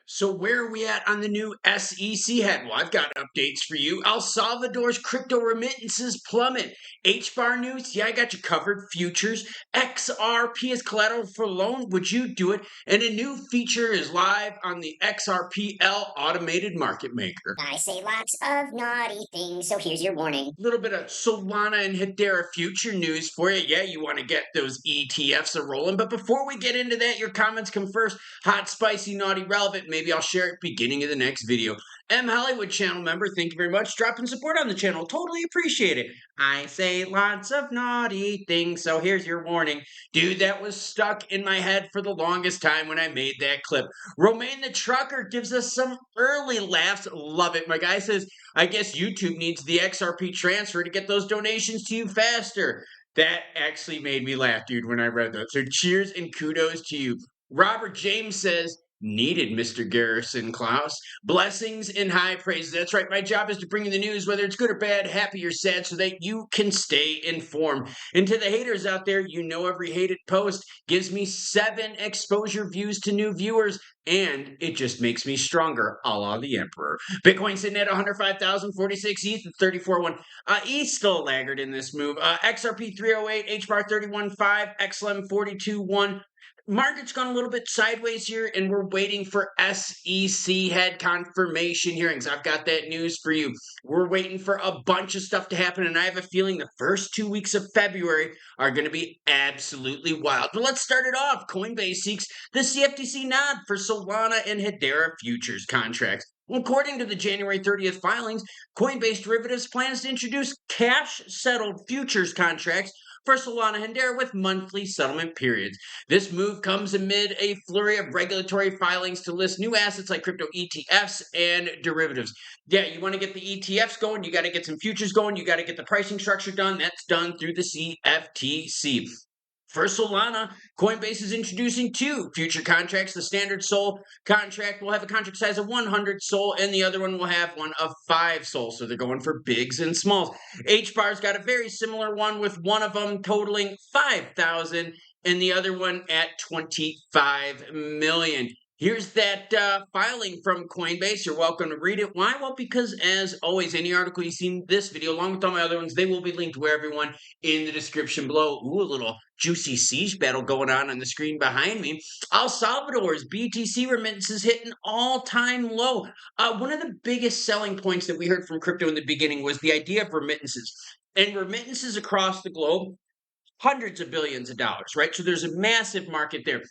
So where are we at on the new SEC head? Well, I've got updates for you. El Salvador's crypto remittances plummet. Hbar news, yeah, I got you covered. Futures. XRP is collateral for loan. Would you do it? And a new feature is live on the XRPL automated market maker. I say lots of naughty things, so here's your warning. A little bit of Solana and Hbar future news for you. Yeah, you want to get those ETFs a rolling. But before we get into that, your comments come first. Hot, spicy, naughty, relevant. Maybe I'll share it beginning of the next video. M. Hollywood channel member, thank you very much. Dropping support on the channel. Totally appreciate it. I say lots of naughty things, so here's your warning. Dude, that was stuck in my head for the longest time when I made that clip. Romaine the Trucker gives us some early laughs. Love it. My guy says, I guess YouTube needs the XRP transfer to get those donations to you faster. That actually made me laugh, dude, when I read that. So cheers and kudos to you. Robert James says, needed, Mr. Garrison Klaus. Blessings and high praises. That's right. My job is to bring you the news, whether it's good or bad, happy or sad, so that you can stay informed. And to the haters out there, you know every hated post gives me 7 exposure views to new viewers, and it just makes me stronger, a la the Emperor. Bitcoin sitting at 105,046, ETH at 34.1. ETH still a laggard in this move. XRP 308, Hbar 31.5, XLM 42.1. Market's gone a little bit sideways here, and we're waiting for SEC head confirmation hearings. I've got that news for you. We're waiting for a bunch of stuff to happen, and I have a feeling the first 2 weeks of February are going to be absolutely wild. But let's start it off. Coinbase seeks the CFTC nod for Solana and Hbar futures contracts. According to the January 30th filings, Coinbase Derivatives plans to introduce cash-settled futures contracts for Solana and Hbar with monthly settlement periods. This move comes amid a flurry of regulatory filings to list new assets like crypto ETFs and derivatives. Yeah, you want to get the ETFs going, you got to get some futures going, you got to get the pricing structure done. That's done through the CFTC. For Solana, Coinbase is introducing 2 future contracts. The standard SOL contract will have a contract size of 100 SOL, and the other one will have one of 5 SOL. So they're going for bigs and smalls. Hbar's got a very similar one, with one of them totaling 5,000 and the other one at 25 million. Here's that filing from Coinbase. You're welcome to read it. Why? Well, because as always, any article you see in this video, along with all my other ones, they will be linked where everyone in the description below. Ooh, a little juicy siege battle going on the screen behind me. El Salvador's BTC remittances hit an all-time low. One of the biggest selling points that we heard from crypto in the beginning was the idea of remittances. And remittances across the globe, hundreds of billions of dollars, right? So there's a massive market there.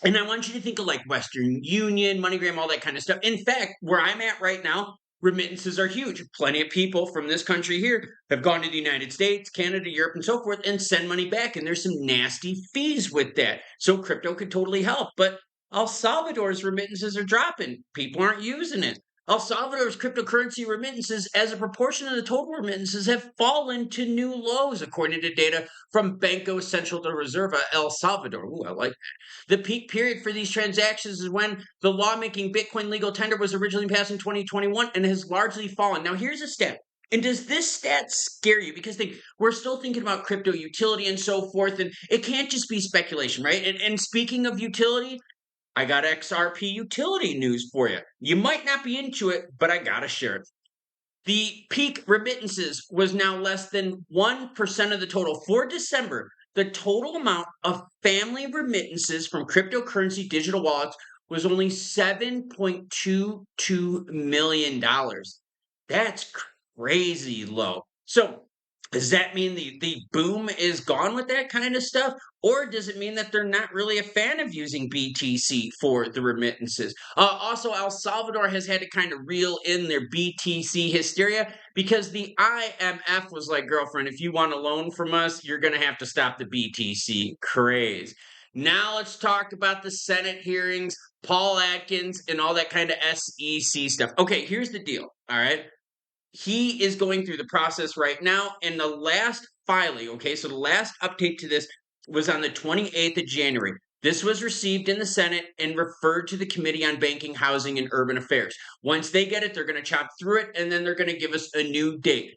And I want you to think of like Western Union, MoneyGram, all that kind of stuff. In fact, where I'm at right now, remittances are huge. Plenty of people from this country here have gone to the United States, Canada, Europe, and so forth, and send money back. And there's some nasty fees with that. So crypto could totally help. But El Salvador's remittances are dropping. People aren't using it. El Salvador's cryptocurrency remittances as a proportion of the total remittances have fallen to new lows, according to data from Banco Central de Reserva El Salvador. Ooh, I like that. The peak period for these transactions is when the lawmaking Bitcoin legal tender was originally passed in 2021 and has largely fallen. Now, here's a stat. And does this stat scare you? Because we're still thinking about crypto utility and so forth, and it can't just be speculation, right? And speaking of utility, I got XRP utility news for you. You might not be into it, but I gotta share it. The peak remittances was now less than 1% of the total. For December, the total amount of family remittances from cryptocurrency digital wallets was only $7.22 million. That's crazy low. So does that mean the boom is gone with that kind of stuff? Or does it mean that they're not really a fan of using BTC for the remittances? Also, El Salvador has had to kind of reel in their BTC hysteria because the IMF was like, girlfriend, if you want a loan from us, you're going to have to stop the BTC craze. Now let's talk about the Senate hearings, Paul Atkins, and all that kind of SEC stuff. Okay, here's the deal, all right? He is going through the process right now, and the last filing, okay, so the last update to this was on the 28th of January. This was received in the Senate and referred to the Committee on Banking, Housing, and Urban Affairs. Once they get it, they're going to chop through it, and then they're going to give us a new date.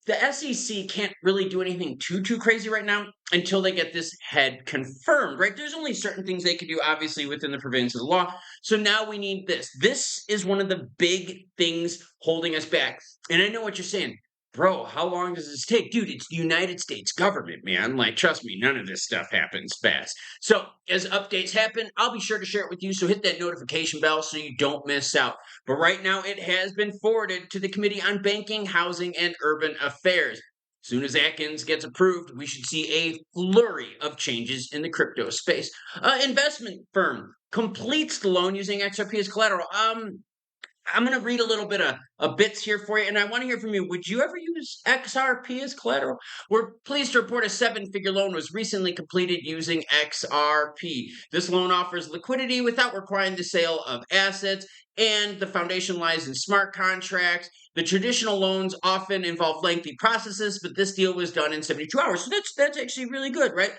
the SEC can't really do anything too crazy right now until they get this head confirmed, right? There's only certain things they can do, obviously, within the purveyance of the law. So now we need this. This is one of the big things holding us back. And I know what you're saying. Bro, how long does this take? Dude, it's the United States government, man. Like, trust me, none of this stuff happens fast. So, as updates happen, I'll be sure to share it with you. So, hit that notification bell so you don't miss out. But right now, it has been forwarded to the Committee on Banking, Housing, and Urban Affairs. As soon as Atkins gets approved, we should see a flurry of changes in the crypto space. Investment firm completes the loan using XRP as collateral. I'm going to read a little bit of bits here for you, and I want to hear from you. Would you ever use XRP as collateral? We're pleased to report a seven-figure loan was recently completed using XRP. This loan offers liquidity without requiring the sale of assets, and the foundation lies in smart contracts. The traditional loans often involve lengthy processes, but this deal was done in 72 hours. So that's actually really good, right?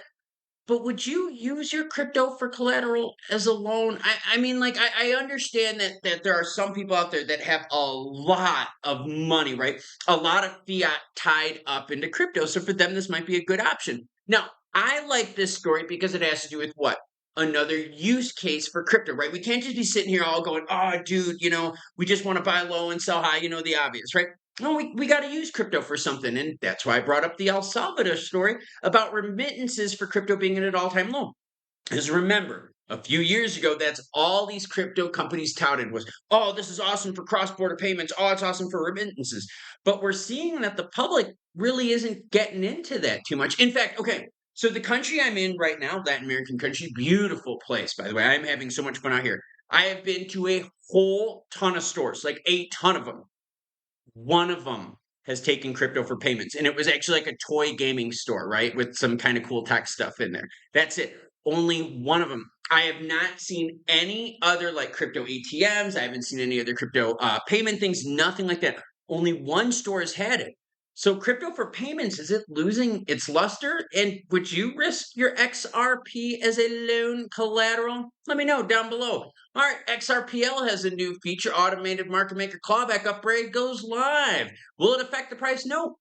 But would you use your crypto for collateral as a loan? I mean, like, I understand that there are some people out there that have a lot of money, right? A lot of fiat tied up into crypto. So for them, this might be a good option. Now, I like this story because it has to do with what? Another use case for crypto, right? We can't just be sitting here all going, oh, dude, we just want to buy low and sell high, the obvious, right? No, we got to use crypto for something. And that's why I brought up the El Salvador story about remittances for crypto being at an all-time low. Because remember, a few years ago, that's all these crypto companies touted was, oh, this is awesome for cross-border payments. Oh, it's awesome for remittances. But we're seeing that the public really isn't getting into that too much. In fact, okay, so the country I'm in right now, Latin American country, beautiful place, by the way. I'm having so much fun out here. I have been to a whole ton of stores, like a ton of them. One of them has taken crypto for payments, and it was actually like a toy gaming store, right, with some kind of cool tech stuff in there. That's it. Only one of them. I have not seen any other like crypto ATMs. I haven't seen any other crypto payment things, nothing like that. Only one store has had it. So crypto for payments, is it losing its luster? And would you risk your XRP as a loan collateral? Let me know down below. All right, XRPL has a new feature, automated market maker clawback upgrade goes live. Will it affect the price? No,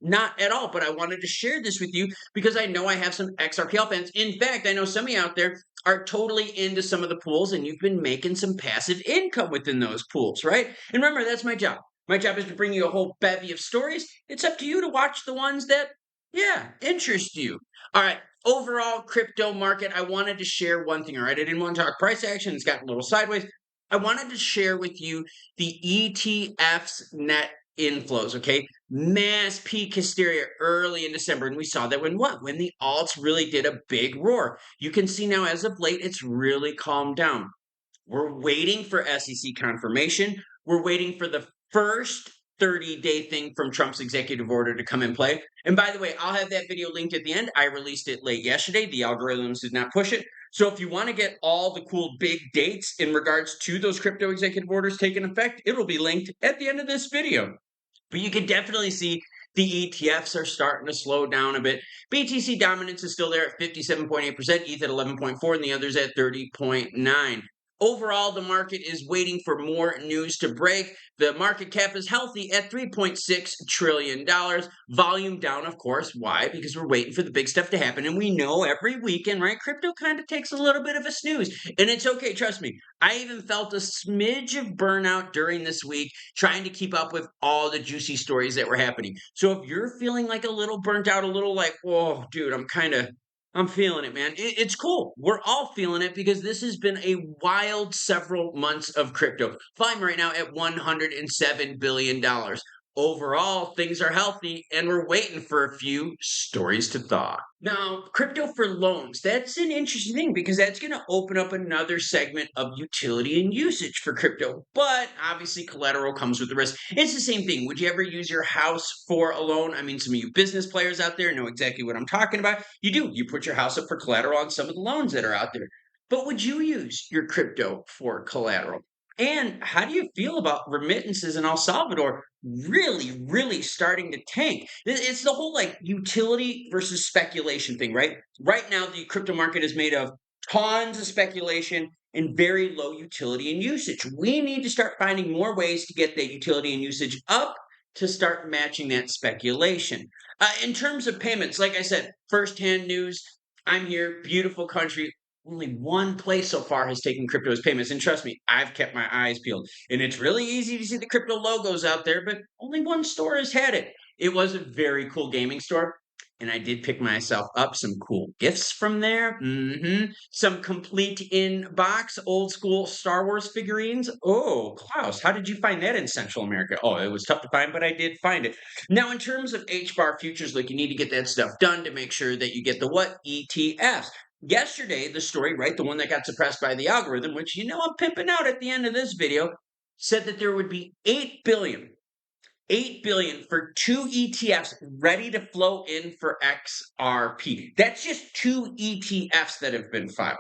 not at all. But I wanted to share this with you because I know I have some XRPL fans. In fact, I know some of you out there are totally into some of the pools and you've been making some passive income within those pools, right? And remember, that's my job. My job is to bring you a whole bevy of stories. It's up to you to watch the ones that, interest you. All right, overall crypto market, I wanted to share one thing, all right? I didn't want to talk price action. It's gotten a little sideways. I wanted to share with you the ETF's net inflows, okay? Mass peak hysteria early in December. And we saw that when what? When the alts really did a big roar. You can see now as of late, it's really calmed down. We're waiting for SEC confirmation. We're waiting for the first 30-day thing from Trump's executive order to come in play. And by the way, I'll have that video linked at the end. I released it late yesterday. The algorithms did not push it. So if you want to get all the cool big dates in regards to those crypto executive orders taking effect, it'll be linked at the end of this video. But you can definitely see the ETFs are starting to slow down a bit. BTC dominance is still there at 57.8%, ETH at 11.4%, and the others at 30.9%. Overall, the market is waiting for more news to break. The market cap is healthy at $3.6 trillion. Volume down, of course. Why? Because we're waiting for the big stuff to happen. And we know every weekend, right? Crypto kind of takes a little bit of a snooze. And it's okay, trust me. I even felt a smidge of burnout during this week trying to keep up with all the juicy stories that were happening. So if you're feeling like a little burnt out, a little like, whoa, dude, I'm feeling it, man. It's cool. We're all feeling it because this has been a wild several months of crypto. Volume right now at $107 billion. Overall, things are healthy, and we're waiting for a few stories to thaw. Now, crypto for loans, that's an interesting thing because that's going to open up another segment of utility and usage for crypto. But obviously, collateral comes with the risk. It's the same thing. Would you ever use your house for a loan? I mean, some of you business players out there know exactly what I'm talking about. You do. You put your house up for collateral on some of the loans that are out there. But would you use your crypto for collateral? And how do you feel about remittances in El Salvador really starting to tank? It's the whole like utility versus speculation thing, right? Right now, the crypto market is made of tons of speculation and very low utility and usage. We need to start finding more ways to get that utility and usage up to start matching that speculation. In terms of payments, like I said, firsthand news. I'm here, beautiful country. Only one place so far has taken crypto as payments. And trust me, I've kept my eyes peeled. And it's really easy to see the crypto logos out there, but only one store has had it. It was a very cool gaming store. And I did pick myself up some cool gifts from there. Some complete in box old school Star Wars figurines. Oh, Klaus, how did you find that in Central America? Oh, it was tough to find, but I did find it. Now, in terms of Hbar futures, like you need to get that stuff done to make sure that you get the what? ETFs. Yesterday, the story, right, the one that got suppressed by the algorithm, which I'm pimping out at the end of this video, said that there would be 8 billion for 2 ETFs ready to flow in for XRP. That's just 2 ETFs that have been filed.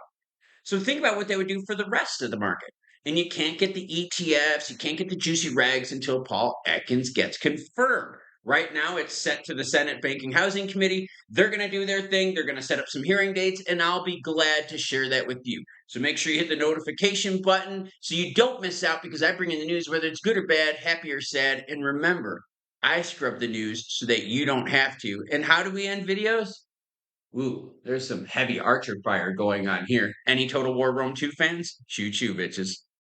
So think about what they would do for the rest of the market. And you can't get the ETFs, you can't get the juicy rags until Paul Atkins gets confirmed. Right now, it's set to the Senate Banking Housing Committee. They're going to do their thing. They're going to set up some hearing dates, and I'll be glad to share that with you. So make sure you hit the notification button so you don't miss out, because I bring in the news, whether it's good or bad, happy or sad. And remember, I scrub the news so that you don't have to. And how do we end videos? Ooh, there's some heavy Archer fire going on here. Any Total War Rome 2 fans? Choo choo, bitches.